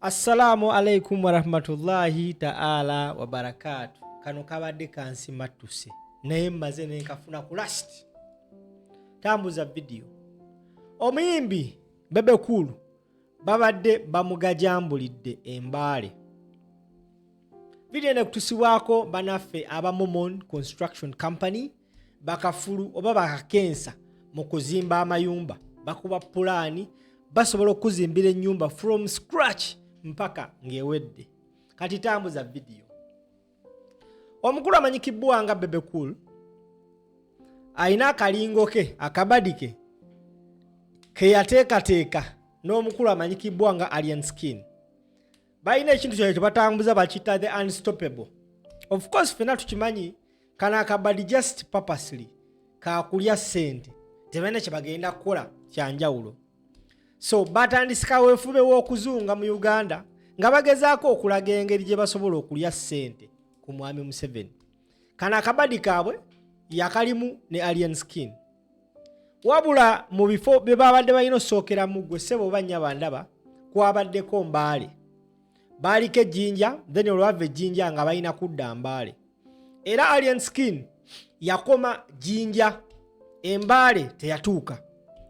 Assalamu alaikum wa rahmatullahi ta'ala wa barakatuh. Kano kabadde kansi matuse. Naye mmaze ne nkafuna ku last. Tambuza video. Omuyimbi Bebe Cool babadde bamugajambulidde embaale. Video ne kutusiwako banaffe aba Momon Construction Company bakafulu oba bakakensa mu kuzimba amayumba. Bakuba pulaani basobola okuzimbira ennyumba from scratch mpaka ngewedde. Kati tambuza video. Omukulu amanyikibwa nga Bebe Cool aina akalingo ke akabadike ke yateekateeka n'omukulu amanyikibwa nga Alien Skin. Bayina ekintu kye batambuza bakita the unstoppable. Of course fena tukimanyi kana akabadi just purposely ka kulya sente tebene kye bagenda kukola kyanjawulo. So batandisika weefube w'okuzunga mu Uganda nga bagezaako okulaga engeri gye basobola okulya ssente ku mwami Museveni. Kana akabadi kaabwe yakalimu ne Alien Skin. Wabula mu bifo bye babadde balina osookera mu ggwe ssebo bannya bandaba kwabaddeko Mbaale. Baaliko ejjinja then olwava ejjinja nga balina kudda Mbaale. Era Alien Skin yakoma jjinja, Embaale teyatuuka.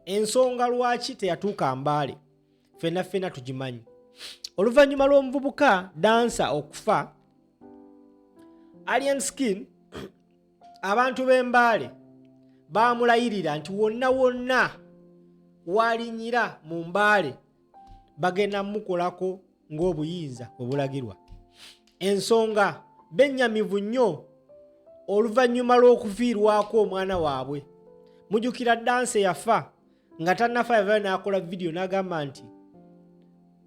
Ensonga lwaki teyatuuka Mbaale fena tugimanyi. Oluvannyuma lw'omuvubuka dansa okufa, Alien Skin abantu b'Embaale baamulayirira nti wonna walinyira mu Mbaale bagenda mukolako ng'obuyinza obulagirwa. Ensonga bennyamivu nnyo oluvannyuma lw'okufiirwako omwana waabwe. Mujukira danse yafa nga tannafa yava n'akola video n'agamba nti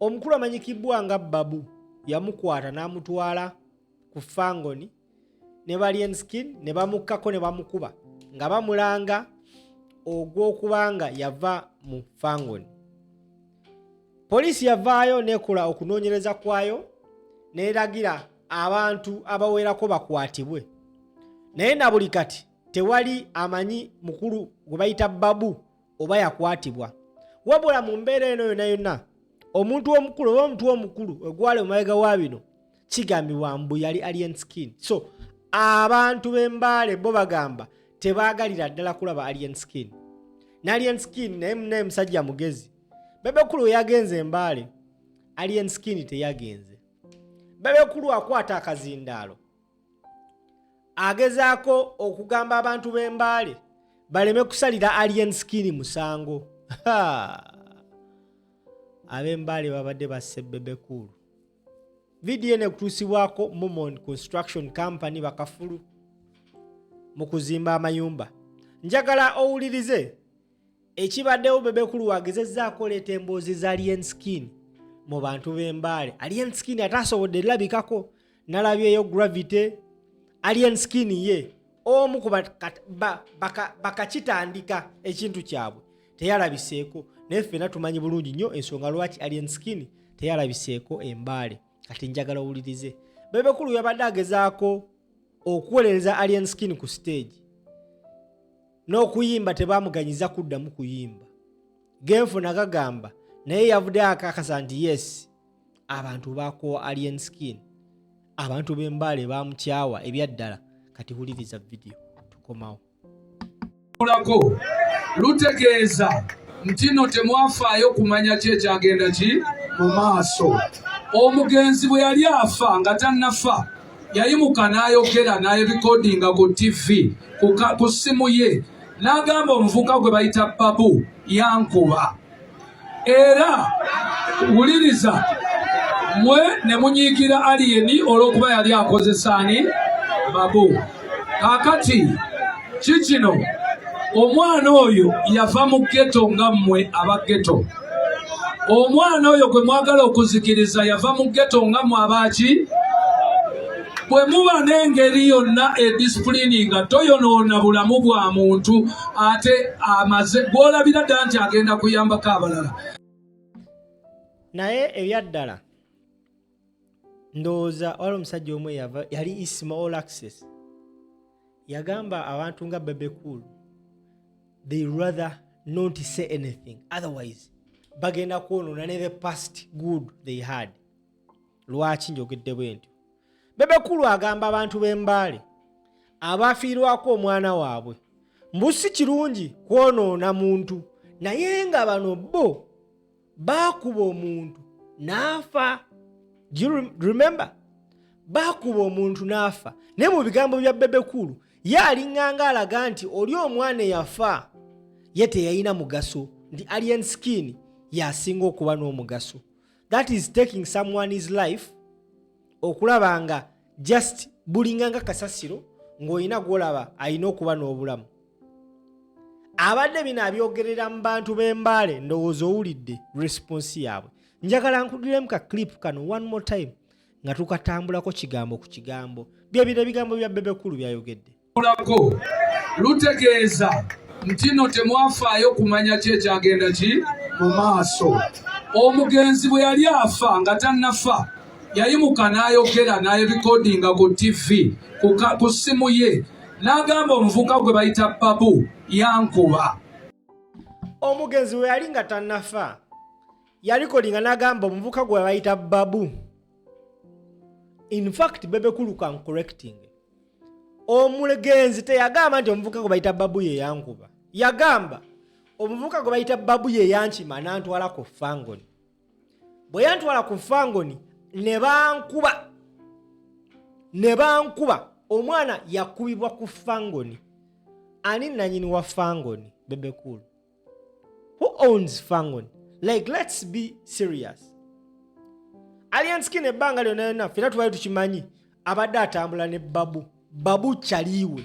omukulu amanyikibwa nga Babu yamukwata n'amutwala ku Fangone ne Alien Skin ne bamukkako ne bamukuba nga bamulanga ogw'okubanga yava mu Fangone. Poliisi yavaayo nekola okunoonyereza kwayo n'eragira abantu abawerako bakwatibwe. Naye na buli kati tewali amanyi mukulu gwe bayita Babu oba yakwatibwa. Wabula mu mbeera eno yonna omuntu omukulu egwale omabega wa bino kigambibwa mbu yali Alien Skin. So abantu b'Embaale bo bagamba tebaagalira ddala kulaba Alien Skin. Ne Alien Skin naye musajja mugezi. Bebe Cool yagenze Embaale, Alien Skin teyagenze. Bebe Cool akwata akazindaalo agezaako okugamba abantu b'Embaale baleme kusalira Alien Skin musango. Ab'Embaale babadde basse Bebe Cool. Video ne kutuusibwako Momon Construction Company bakafulu mu kuzimba amayumba. Njagala owulirize ekibaddewo Bebe Cool wagezezzaako leeta emboozi za Alien Skin mu bantu b'Embaale. Alien Skin ataasobodde labikako nalabyeyo gravity. Alien Skin ye omu ku bakakitandika ekintu kyabwe teyalabiseeko. Naye ffenna tumanyi bulungi nnyo ensonga lwaki Alien Skin teyalabiseeko Embaale. Kati njagala owulirize Bebe Cool yabadde agezaako okuwolereza Alien Skin ku stage n'okuyimba tebaamuganyiza kuddamu kuyimba. Genfuna gagamba naye yavudde akakasa nti yes abantu baakoowa Alien Skin. Abantu b'Embaale baamukyawa ebyaddala. Kati wuliriza video tukomawo. Ulako lutegeeza nti no temwafaayo kumanya kye kyagenda ki mu maaso. Omugenzi bwe yali afa nga tannafa yayimuka n'ayogera n'ayebikodinga ku TV ku ssimu ye n'agamba omuvuka gwe bayita Babu yankuba. Era wuliriza mwe ne munyiikira Alien olw'okuba yali akozesaani Babu. Kaakati kikino omwana oyo yava mu ghetto nga mmwe aba ghetto. Omwana oyo gwe mwagala okuzikiriza yava mu ghetto nga mmwe abaaki. Bwe muba n'engeri yonna edisipulini nga toyonoona bulamu bwa muntu ate amaze gw'olabira ddala nti agenda kuyambako abalala. Naye ebyaddala ndowooza wali omusajja omu yali Isma All Access yagamba abantu nga Bebe Cool they rather not say anything otherwise bagenda kwonoona ne the past good they had. lwaki njogedde bwe ntyo. Bebe Cool agamba abantu b'Embale abafiirwako omwana waabwe mbu si kirungi kwonoona muntu, naye nga bano bo baakuba omuntu n'afa. Do you remember? Baakuba omuntu n'afa. Naye mu bigambo bya Bebe Cool ye alinganga alaga nti oli omwana eyafa ye teyalina mugaso, nti alien skin yasinga okuba n'omugaso. That is taking someone's life, okulaba nga just bulinganga kasasiro ng'olina gwolaba alina okuba n'obulamu. Abadde bino abyogerera mu bantu b'Embale, ndowooza owulidde response yaabwe. Njagala nkudiremu ka clip kano one more time nga tukatambulako kigambo ku kigambo. Byebire ebigambo bya Bebe Cool byayogedde. Lutegeeza nti no temwafaayo kumanya ki ekyagenda ki mu maaso. Omugenzi bwe yali afa nga tannafa yayimuka n'ayogera n'ayerekodinga ku TV ku ssimu ye n'agamba omuvuka gwe bayita Babu yankuba. Omugenzi bwe yali nga tannafa yalikodinga n'agamba omuvuka gwe bayita Babu. In fact, Bebe Cool can correcting. Omugenzi teyagamba nti omuvuka gwe bayita Babu ye yankuba. Yagamba omuvuka gwe bayita Babu ye yankima n'antwala ku Fangone. Bwe yantwala ku Fangone ne bankuba. Omwana yakubibwa ku Fangone. Ani nanyini wa Fangone? Bebe Cool. Who owns Fangone? Like, let's be serious. Alien skin ebbanga lyonna fera tubayo tukimanyi abadde atambula ne Babu. Babu kyaliwe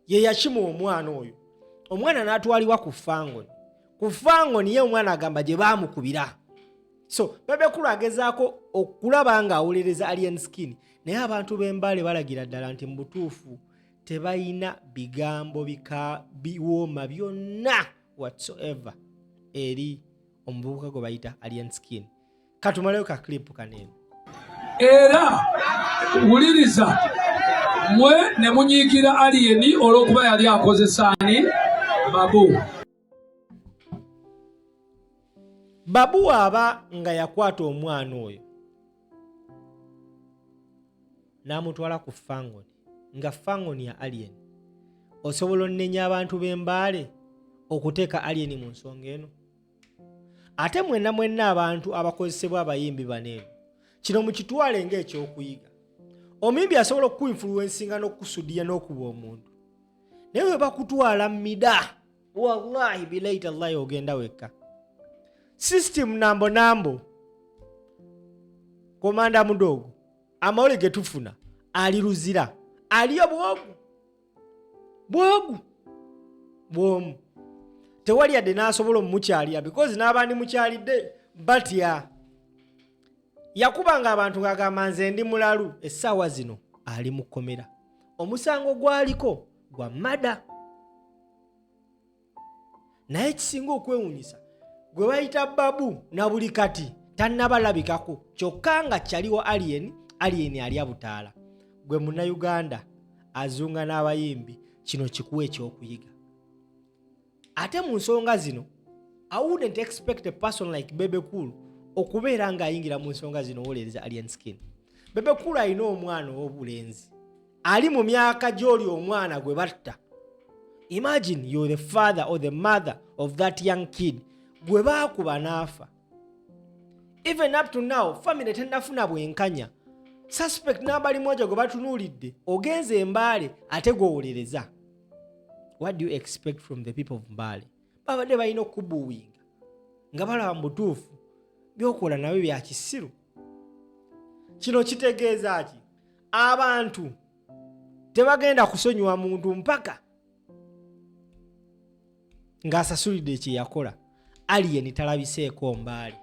ye yakima omwana oyo. Omwana n'atwalibwa ku Fangone. Ku Fangone ye omwana agamba gye baamukubira. So Bebe Cool agezaako okulaba nga awolereza alien skin, naye abantu b'Embale balagira ddala nti mu butuufu tebayina bigambo biwooma byonna whatsoever eri omuvubuka gwe bayita alien skin. Katumaleyo ka clip kanene. Era wuliriza mwe ne munyiikira alien olw'okuba yali akozesaani Babu. Babu aba nga yakwata omwana oyo n'amutwala ku Fangone, nga Fangone ya alien. Osobola onnenya abantu b'Embale okuteeka alien mu nsonga eno? Ate mwenna abantu abakozesebwa abayimbi baneeno, kino mukitwale ng'ekyokuyiga. Omuyimbi asobola okuinfluensinga n'okukusudiya n'okuba omuntu, naye bwe bakutwala mmida, wallahi bilahi tallahi ogenda wekka. System nambo komanda mudogo amawole getufuna ali luzira aliyo bwomu tewali ade nasobola omukyalira because n'abandi mukyalidde batya yakubanga abantu ngagamba nze ndi mulalu essaawa zino ali mukomera. Omusango gwaliko gwa mada, naye kisinga okwewunyisa gwe bayita Babu na buli kati tannabalabikako, kyokka nga kyaliwo alien ali abutaala. Gwe Munnayuganda azunga n'abayimbi, kino kikuwa ekyokuyiga. Ate mu nsonga zino I wouldn't expect a person like Bebe Cool okubeera ng'ayingira mu nsonga zino owolereza alien skin. Bebe Cool alina omwana ow'obulenzi ali mu myaka gy'oli omwana gwe batta. Imagine you're the father or the mother of that young kid gwe baakuba n'afa. Even up to now family tennafuna bwenkanya. Suspect n'abali moja gwe batunuulidde ogenze Embale ate gwowolereza. What do you expect from the people of Mbale? Babadde balina okubuwinga nga balaba mu butuufu byokola nabyo bya kisiru. Kino kitegeeza ki? Abantu tebagenda kusonyiwa muntu mpaka ng'asasulidde ekyeyakola. Alien talabiseeko Mbale.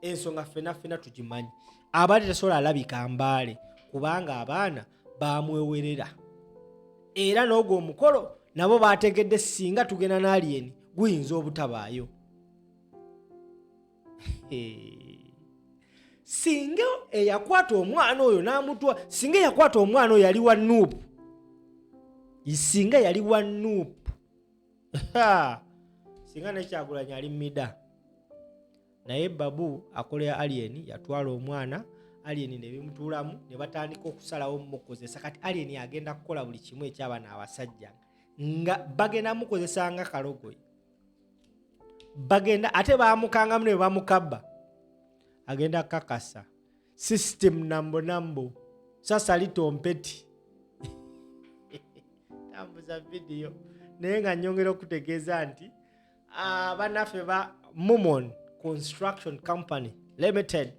Ensonga ffenna tugimanyi. Abadde tasobola alabika Mbale kubanga abaana baamwewerera. Era n'ogwo omukolo nabo baategedde singa tugenda n'alien guyinza obutabaayo. Singa eyakwata omwana oyo n'amutwa, singa eyakwata omwana oyo yali wa Nuupu, singa yali wa Nuupu, singa n'Ekyagulanyi ali mmida. Naye Babu akolera alien yatwala omwana alien ne bimutuulamu ne batandika okusalawo mukozesa kati alien agenda kukola buli kimu ekyabana abasajja nga bagenda mukozesa nga kalogoyi bagenda ate baamukangamu ne bamukabba agenda kakasa system nambo sasa litompeti tambuza video naye nga nyongera okutegeeza nti bannaffe ba Momon Construction Company Limited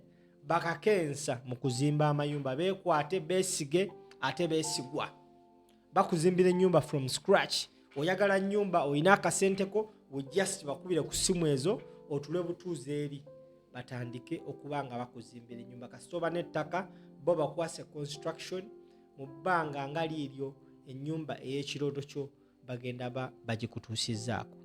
bakakensa mu kuzimba amayumba beekwate beesige ate beesigwa bakuzimbira ennyumba from scratch oyagala nnyumba oyina akasenteko just bakubire ku simu ezo otule butuuze eri batandike okuba nga bakuzimbira ennyumba kasitoba n'ettaka bo bakwase construction mu bbanga nga liiryo ennyumba ey'ekirooto kyo bagenda bagikutuusizzaako